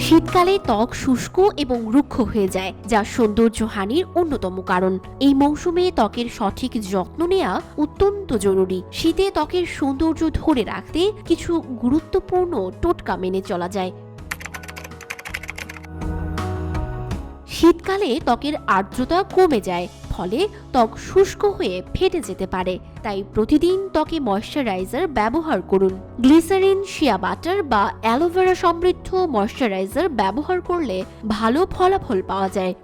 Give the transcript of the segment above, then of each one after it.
শীতকালে ত্বক শুষ্ক এবং রুক্ষ হয়ে যায়, যা সৌন্দর্যহানির অন্যতম কারণ। এই মৌসুমে ত্বকের সঠিক যত্ন নেওয়া অত্যন্ত জরুরি। শীতে ত্বকের সৌন্দর্য ধরে রাখতে কিছু গুরুত্বপূর্ণ টোটকা মেনে চলা যায়। শীতকালে ত্বকের আর্দ্রতা কমে যায়, ফলে ত্বক শুষ্ক হয়ে ফেটে যেতে পারে। তাই প্রতিদিন ত্বকে ময়শ্চারাইজার ব্যবহার করুন। গ্লিসারিন, শিয়া বাটার বা অ্যালোভেরা সমৃদ্ধ ময়শ্চারাইজার ব্যবহার করলে ভালো ফলাফল পাওয়া যায়।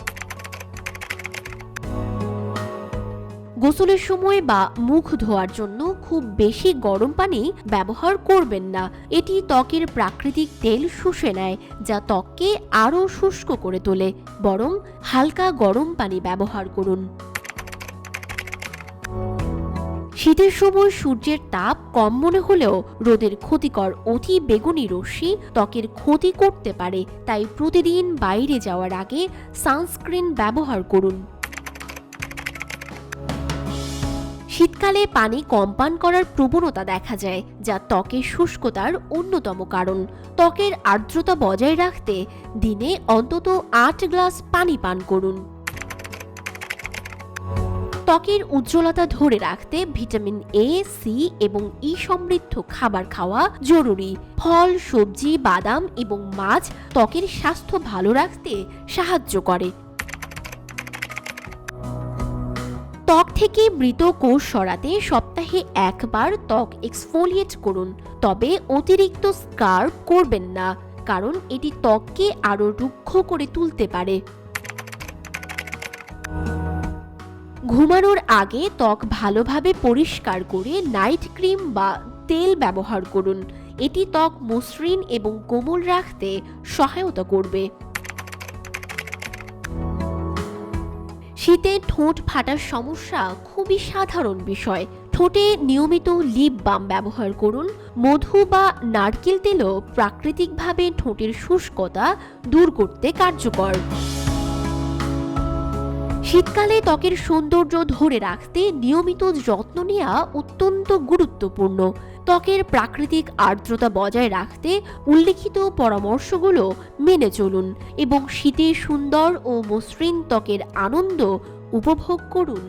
গোসলের সময় বা মুখ ধোয়ার জন্য খুব বেশি গরম পানি ব্যবহার করবেন না। এটি ত্বকের প্রাকৃতিক তেল শুষে নেয়, যা ত্বককে আরও শুষ্ক করে তোলে। বরং হালকা গরম পানি ব্যবহার করুন। শীতের সময় সূর্যের তাপ কম মনে হলেও রোদের ক্ষতিকর অতি বেগুনি রশ্মি ত্বকের ক্ষতি করতে পারে। তাই প্রতিদিন বাইরে যাওয়ার আগে সানস্ক্রিন ব্যবহার করুন। শীতকালে পানি কম পান করার প্রবণতা দেখা যায়, যা ত্বকের শুষ্কতার অন্যতম কারণ। ত্বকের আর্দ্রতা বজায় রাখতে দিনে অন্তত 8 গ্লাস পানি পান করুন। ত্বকের উজ্জ্বলতা ধরে রাখতে ভিটামিন এ, সি এবং ই সমৃদ্ধ খাবার খাওয়া জরুরি। ফল, সবজি, বাদাম এবং মাছ ত্বকের স্বাস্থ্য ভালো রাখতে সাহায্য করে। ত্বক থেকে মৃত কোষ সরাতে সপ্তাহে একবার ত্বক এক্সফোলিয়েট করুন। তবে অতিরিক্ত স্কার্ব করবেন না, কারণ এটি ত্বককে আরও রুক্ষ করে তুলতে পারে। ঘুমানোর আগে ত্বক ভালোভাবে পরিষ্কার করে নাইট ক্রিম বা তেল ব্যবহার করুন। এটি ত্বক মসৃণ এবং কোমল রাখতে সহায়তা করবে। শীতে ঠোঁট ফাটার সমস্যা খুবই সাধারণ বিষয়। ঠোঁটে নিয়মিত লিপ বাম ব্যবহার করুন। মধু বা নারকেল তেলও প্রাকৃতিকভাবে ঠোঁটের শুষ্কতা দূর করতে কার্যকর। শীতকালে ত্বকের সৌন্দর্য ধরে রাখতে নিয়মিত যত্ন নেওয়া অত্যন্ত গুরুত্বপূর্ণ। ত্বকের প্রাকৃতিক আর্দ্রতা বজায় রাখতে উল্লিখিত পরামর্শগুলো মেনে চলুন এবং শীতে সুন্দর ও মসৃণ ত্বকের আনন্দ উপভোগ করুন।